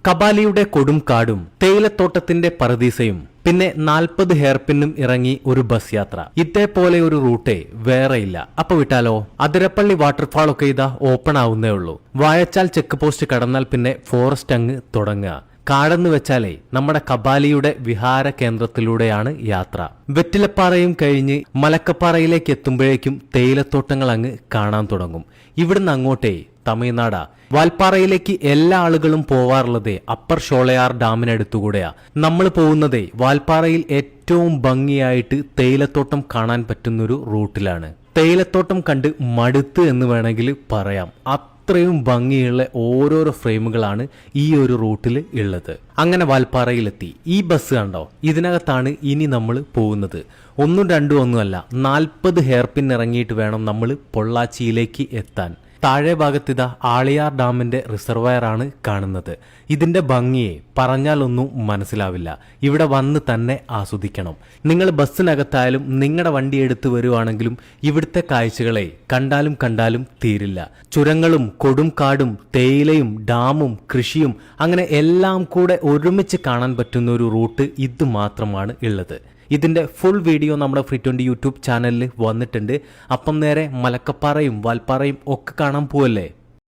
കബാലിയുടെ കൊടും കാടും തേയിലത്തോട്ടത്തിന്റെ പറദീസയും പിന്നെ 40 ഹെയർപിന്നും ഇറങ്ങി ഒരു ബസ് യാത്ര. ഇതേപോലെ ഒരു റൂട്ടേ വേറെയില്ല. അപ്പൊ വിട്ടാലോ? അതിരപ്പള്ളി വാട്ടർഫാൾ ഒക്കെ ഇതാ ഓപ്പൺ ആവുന്നേ ഉള്ളൂ. വാഴച്ചാൽ ചെക്ക് പോസ്റ്റ് കടന്നാൽ പിന്നെ ഫോറസ്റ്റ് അങ്ങ് തുടങ്ങുക. കാടെന്ന് വെച്ചാലേ നമ്മുടെ കബാലിയുടെ വിഹാര കേന്ദ്രത്തിലൂടെയാണ് യാത്ര. വെറ്റിലപ്പാറയും കഴിഞ്ഞ് മലക്കപ്പാറയിലേക്ക് എത്തുമ്പോഴേക്കും തേയിലത്തോട്ടങ്ങൾ അങ്ങ് കാണാൻ തുടങ്ങും. ഇവിടുന്ന് അങ്ങോട്ടേ തമിഴ്നാടാ. വാൽപ്പാറയിലേക്ക് എല്ലാ ആളുകളും പോവാറുള്ളത് അപ്പർ ഷോളയാർ ഡാമിനടുത്തുകൂടെയാ. നമ്മൾ പോകുന്നതേ വാൽപ്പാറയിൽ ഏറ്റവും ഭംഗിയായിട്ട് തേയിലത്തോട്ടം കാണാൻ പറ്റുന്നൊരു റൂട്ടിലാണ്. തേയിലത്തോട്ടം കണ്ട് മടുത്ത് എന്ന് വേണമെങ്കിൽ പറയാം. അത്രയും ഭംഗിയുള്ള ഓരോരോ ഫ്രെയിമുകളാണ് ഈ ഒരു റൂട്ടിൽ ഉള്ളത്. അങ്ങനെ വാൽപ്പാറയിലെത്തി. ഈ ബസ് കണ്ടോ? ഇതിനകത്താണ് ഇനി നമ്മൾ പോകുന്നത്. ഒന്നും രണ്ടും ഒന്നുമല്ല, 40 ഹെയർപിൻ ഇറങ്ങിയിട്ട് വേണം നമ്മൾ പൊള്ളാച്ചിയിലേക്ക് എത്താൻ. താഴെ ഭാഗത്തിതാ ആളിയാർ ഡാമിന്റെ റിസർവയർ ആണ് കാണുന്നത്. ഇതിന്റെ ഭംഗിയെ പറഞ്ഞാലൊന്നും മനസ്സിലാവില്ല. ഇവിടെ വന്ന് തന്നെ ആസ്വദിക്കണം. നിങ്ങൾ ബസ്സിനകത്തായാലും നിങ്ങളുടെ വണ്ടി എടുത്ത് വരുവാണെങ്കിലും ഇവിടുത്തെ കാഴ്ചകളെ കണ്ടാലും തീരില്ല. ചുരങ്ങളും കൊടും കാടും തേയിലയും ഡാമും കൃഷിയും അങ്ങനെ എല്ലാം കൂടെ ഒരുമിച്ച് കാണാൻ പറ്റുന്ന ഒരു റൂട്ട് ഇത് മാത്രമാണ് ഉള്ളത്. ഇതിന്റെ ഫുൾ വീഡിയോ നമ്മുടെ ഫ്രീ20 യൂട്യൂബ് ചാനലിൽ വന്നിട്ടുണ്ട്. അപ്പം നേരെ മലക്കപ്പാറയും വാൽപ്പാറയും ഒക്കെ കാണാൻ പോവല്ലേ?